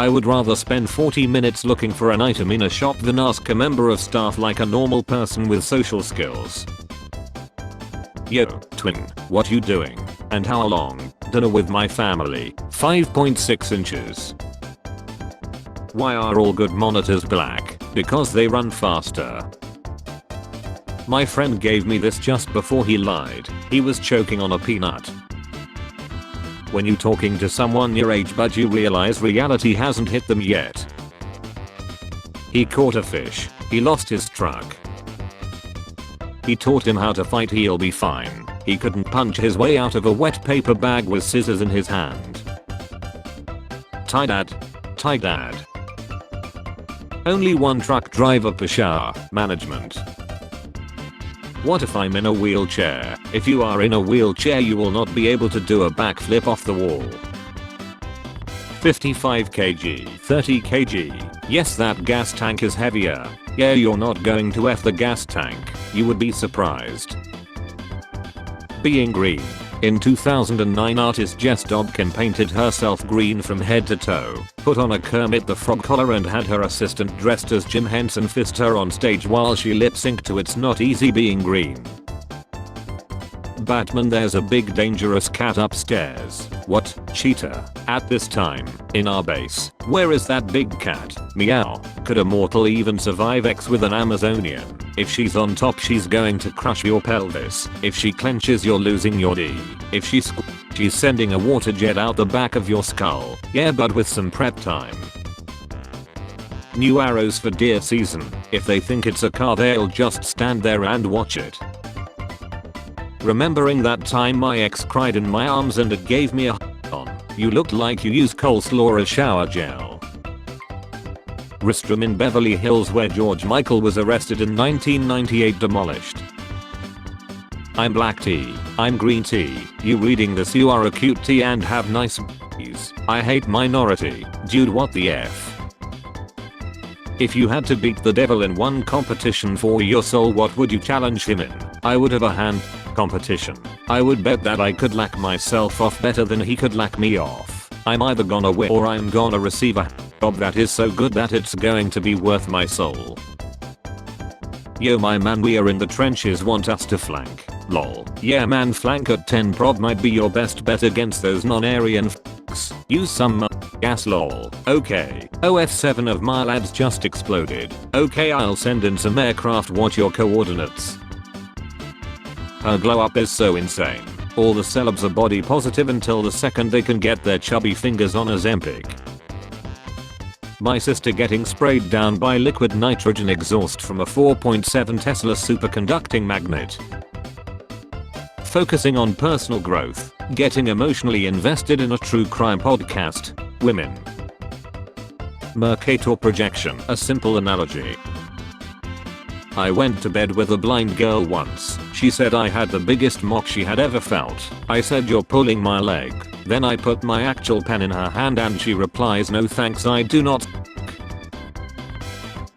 I would rather spend 40 minutes looking for an item in a shop than ask a member of staff like a normal person with social skills. Yo, twin, what you doing? And how long? Dinner with my family, 5.6 inches. Why are all good monitors black? Because they run faster. My friend gave me this just before he lied. He was choking on a peanut. When you talking to someone your age but you realize reality hasn't hit them yet. He caught a fish. He lost his truck. He taught him how to fight, he'll be fine. He couldn't punch his way out of a wet paper bag with scissors in his hand. Tie dad. Only one truck driver per shower. Management. What if I'm in a wheelchair? If you are in a wheelchair you will not be able to do a backflip off the wall. 55 kg, 30 kg. Yes, that gas tank is heavier. Yeah, you're not going to F the gas tank. You would be surprised. Being green. In 2009 artist Jess Dobkin painted herself green from head to toe, put on a Kermit the Frog collar and had her assistant dressed as Jim Henson fist her on stage while she lip-synced to It's Not Easy Being Green. Batman, there's a big dangerous cat upstairs. What? Cheetah? At this time, in our base. Where is that big cat? Meow. Could a mortal even survive X with an Amazonian? If she's on top she's going to crush your pelvis. If she clenches you're losing your D. If she's sending a water jet out the back of your skull. Yeah, but with some prep time. New arrows for deer season. If they think it's a car they'll just stand there and watch it. Remembering that time my ex cried in my arms and it gave me a on. You looked like you used coleslaw as shower gel. Restroom in Beverly Hills where George Michael was arrested in 1998 demolished. I'm black tea. I'm green tea. You reading this you are a cute tea and have nice b****s. I hate minority. Dude, what the F? If you had to beat the devil in one competition for your soul, what would you challenge him in? I would have a hand competition. I would bet that I could lack myself off better than he could lack me off. I'm either gonna win or I'm gonna receive a job that is so good that it's going to be worth my soul. Yo my man, we are in the trenches, want us to flank. Lol. Yeah man, flank at 10 prob might be your best bet against those non-Aryan f***s. Use some gas lol. Okay. OF7 of my lads just exploded. Okay, I'll send in some aircraft, watch your coordinates. Her glow up is so insane. All the celebs are body positive until the second they can get their chubby fingers on Ozempic. My sister getting sprayed down by liquid nitrogen exhaust from a 4.7 Tesla superconducting magnet. Focusing on personal growth, getting emotionally invested in a true crime podcast. Women. Mercator projection, a simple analogy. I went to bed with a blind girl once. She said I had the biggest mock she had ever felt. I said, you're pulling my leg. Then I put my actual pen in her hand and she replies, no thanks, I do not.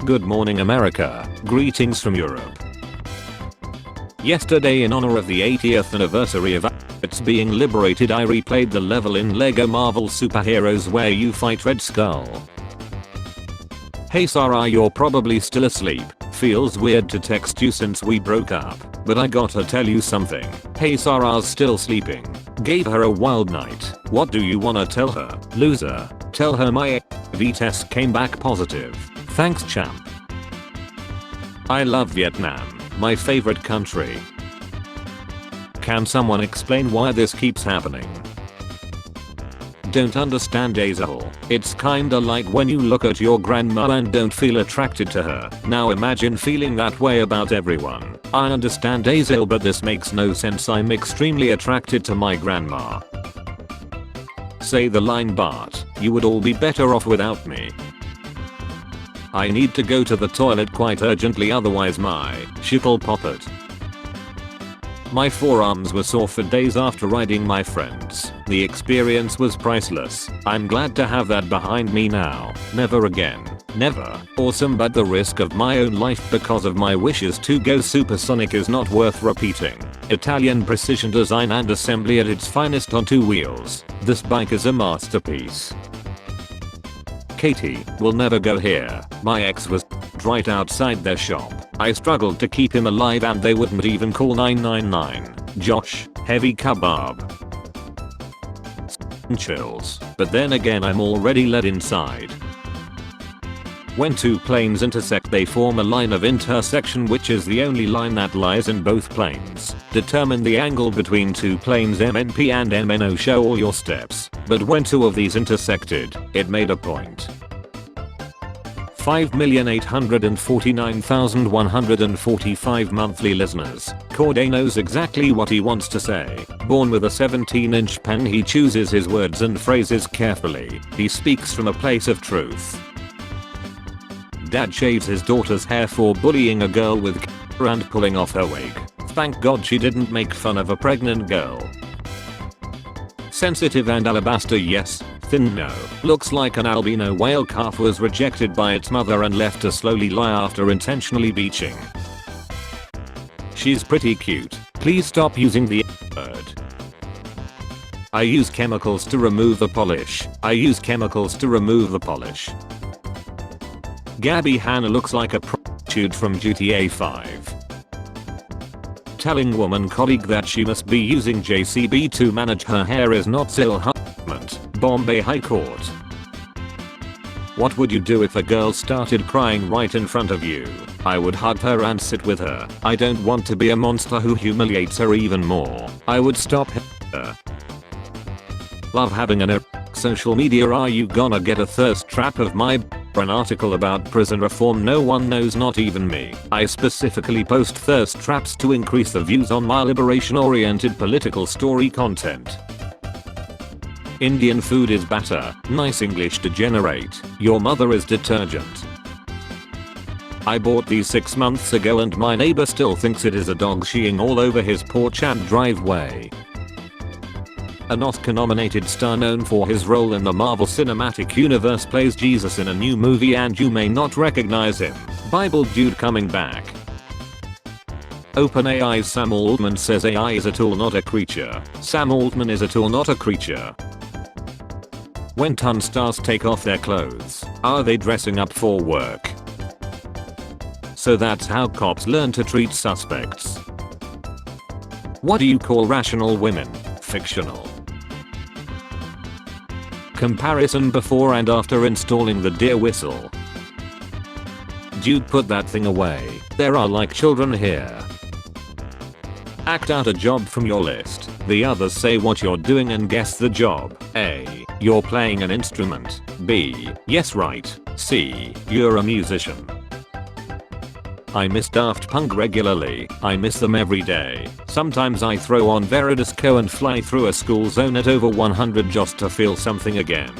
Good morning America. Greetings from Europe. Yesterday, in honor of the 80th anniversary of its being liberated, I replayed the level in LEGO Marvel Superheroes where you fight Red Skull. Hey Sarah, you're probably still asleep. Feels weird to text you since we broke up, but I gotta tell you something. Hey, Sarah's still sleeping. Gave her a wild night. What do you wanna tell her, loser? Tell her my V test came back positive. Thanks champ. I love Vietnam, my favorite country. Can someone explain why this keeps happening? Don't understand Azel. It's kinda like when you look at your grandma and don't feel attracted to her. Now imagine feeling that way about everyone. I understand Azel, but this makes no sense. I'm extremely attracted to my grandma. Say the line, Bart. You would all be better off without me. I need to go to the toilet quite urgently, otherwise my shit'll pop it. My forearms were sore for days after riding my friends. The experience was priceless. I'm glad to have that behind me now. Never again. Never. Awesome, but the risk of my own life because of my wishes to go supersonic is not worth repeating. Italian precision design and assembly at its finest on two wheels. This bike is a masterpiece. Katie, we'll never go here. My ex was right outside their shop. I struggled to keep him alive and they wouldn't even call 999. Josh, heavy kebab. Chills. But then again I'm already led inside. When two planes intersect they form a line of intersection which is the only line that lies in both planes. Determine the angle between two planes MNP and MNO, show all your steps. But when two of these intersected, it made a point. 5,849,145 monthly listeners. Corday knows exactly what he wants to say. Born with a 17-inch pen, he chooses his words and phrases carefully. He speaks from a place of truth. Dad shaves his daughter's hair for bullying a girl with cancer and pulling off her wig. Thank God she didn't make fun of a pregnant girl. Sensitive and alabaster, yes. Thin, no. Looks like an albino whale calf was rejected by its mother and left to slowly lie after intentionally beaching. She's pretty cute. Please stop using the word. I use chemicals to remove the polish. I use chemicals to remove the polish. Gabby Hanna looks like a prostitute from GTA 5. Telling woman colleague that she must be using JCB to manage her hair is not civil harassment. Bombay High Court. What would you do if a girl started crying right in front of you? I would hug her and sit with her. I don't want to be a monster who humiliates her even more. I would stop her. Love having an social media. Are you gonna get a thirst trap of my an article about prison reform no one knows, not even me. I specifically post thirst traps to increase the views on my liberation oriented political story content. Indian food is batter. Nice English degenerate. Your mother is detergent. I bought these 6 months ago and my neighbor still thinks it is a dog sheeing all over his porch and driveway. An Oscar-nominated star known for his role in the Marvel Cinematic Universe plays Jesus in a new movie and you may not recognize him. Bible dude coming back. OpenAI's Sam Altman says AI is a tool, not a creature. Sam Altman is a tool, not a creature. When ton stars take off their clothes, are they dressing up for work? So that's how cops learn to treat suspects. What do you call rational women? Fictional. Comparison before and after installing the deer whistle. Dude, put that thing away. There are like children here. Act out a job from your list. The others say what you're doing and guess the job. A. You're playing an instrument. B. Yes, right. C. You're a musician. I miss Daft Punk regularly. I miss them every day. Sometimes I throw on Veridisco and fly through a school zone at over 100 just to feel something again.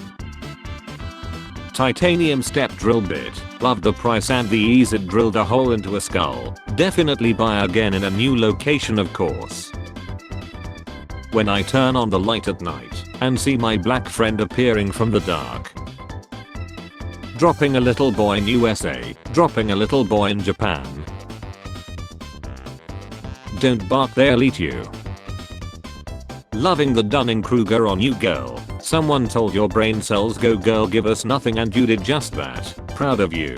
Titanium step drill bit. Loved the price and the ease it drilled a hole into a skull. Definitely buy again in a new location, of course. When I turn on the light at night and see my black friend appearing from the dark. Dropping a little boy in USA. Dropping a little boy in Japan. Don't bark, they'll eat you. Loving the Dunning-Kruger on you, girl. Someone told your brain cells go girl, give us nothing, and you did just that. Proud of you.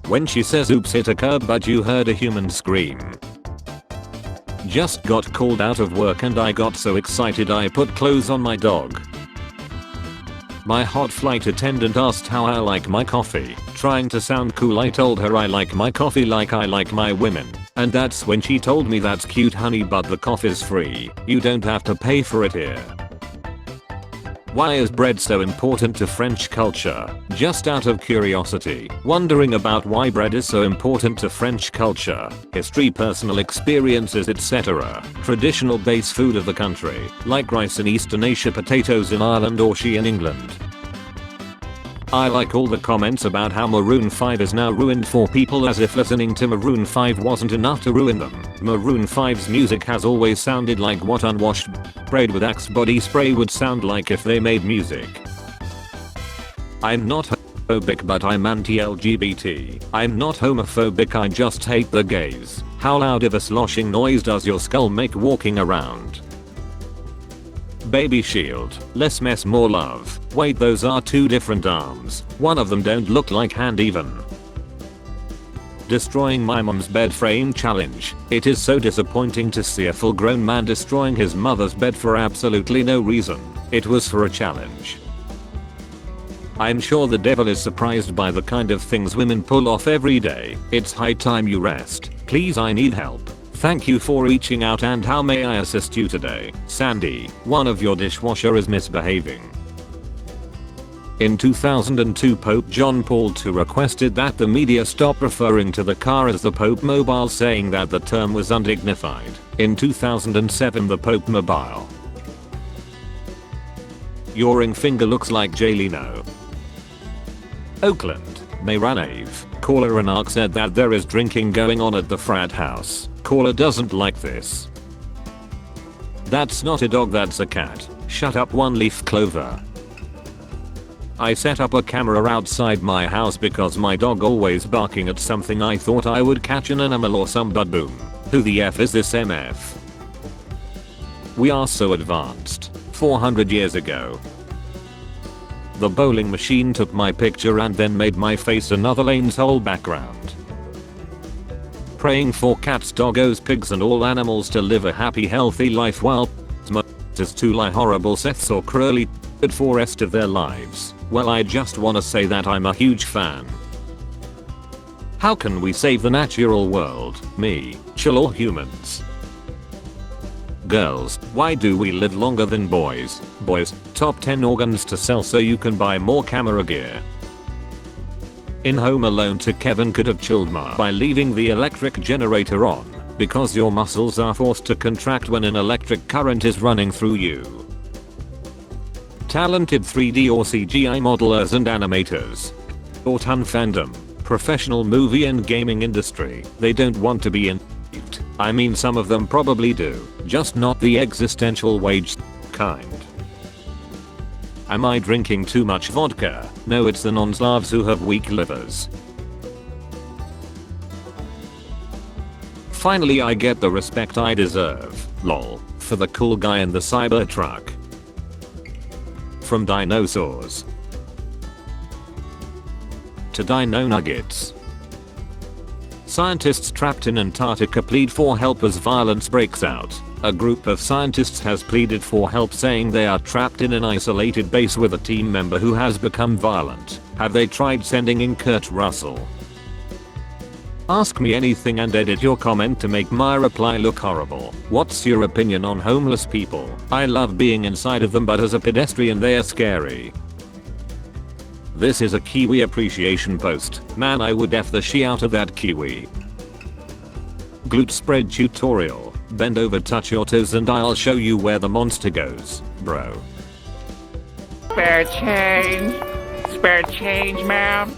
When she says oops, hit a curb but you heard a human scream. Just got called out of work and I got so excited I put clothes on my dog. My hot flight attendant asked how I like my coffee. Trying to sound cool, I told her I like my coffee like I like my women. And that's when she told me, that's cute honey, but the coffee's free. You don't have to pay for it here. Why is bread so important to French culture? Just out of curiosity. Wondering about why bread is so important to French culture. History, personal experiences, etc. Traditional base food of the country. Like rice in Eastern Asia, potatoes in Ireland, or she in England. I like all the comments about how Maroon 5 is now ruined for people, as if listening to Maroon 5 wasn't enough to ruin them. Maroon 5's music has always sounded like what unwashed sprayed with Axe body spray would sound like if they made music. I'm not homophobic, but I'm anti-LGBT. I'm not homophobic, I just hate the gays. How loud of a sloshing noise does your skull make walking around? Baby shield. Less mess, more love. Wait, those are two different arms. One of them don't look like hand even. Destroying my mom's bed frame challenge. It is so disappointing to see a full grown man destroying his mother's bed for absolutely no reason. It was for a challenge. I'm sure the devil is surprised by the kind of things women pull off every day. It's high time you rest. Please, I need help. Thank you for reaching out, and how may I assist you today? Sandy, one of your dishwasher is misbehaving. In 2002, Pope John Paul II requested that the media stop referring to the car as the Pope Mobile, saying that the term was undignified. In 2007, the Pope Mobile. Your ring finger looks like Jay Leno. Oakland, Mayranave. Caller Renark said that there is drinking going on at the frat house. Caller doesn't like this. That's not a dog, that's a cat. Shut up, one leaf clover. I set up a camera outside my house because my dog always barking at something. I thought I would catch an animal or some, but boom. Who the F is this MF? We are so advanced. 400 years ago. The bowling machine took my picture and then made my face another lane's whole background. Praying for cats, doggos, pigs and all animals to live a happy healthy life while is to lie horrible Seths or cruelly for rest of their lives. Well, I just wanna say that I'm a huge fan. How can we save the natural world? Me, chill, or humans? Girls, why do we live longer than boys? Boys, top 10 organs to sell so you can buy more camera gear. In Home Alone 2, Kevin could have chilled Ma by leaving the electric generator on, because your muscles are forced to contract when an electric current is running through you. Talented 3D or CGI modelers and animators. Or ton fandom. Professional movie and gaming industry. They don't want to be in. I mean, some of them probably do, just not the existential wage kind. Am I drinking too much vodka? No, it's the non-Slavs who have weak livers. Finally, I get the respect I deserve, lol, for the cool guy in the Cybertruck. From dinosaurs to dino nuggets. Scientists trapped in Antarctica plead for help as violence breaks out. A group of scientists has pleaded for help, saying they are trapped in an isolated base with a team member who has become violent. Have they tried sending in Kurt Russell? Ask me anything and edit your comment to make my reply look horrible. What's your opinion on homeless people? I love being inside of them, but as a pedestrian they are scary. This is a kiwi appreciation post. Man, I would F the shit out of that kiwi. Glute spread tutorial. Bend over, touch your toes and I'll show you where the monster goes, bro. Spare change, ma'am.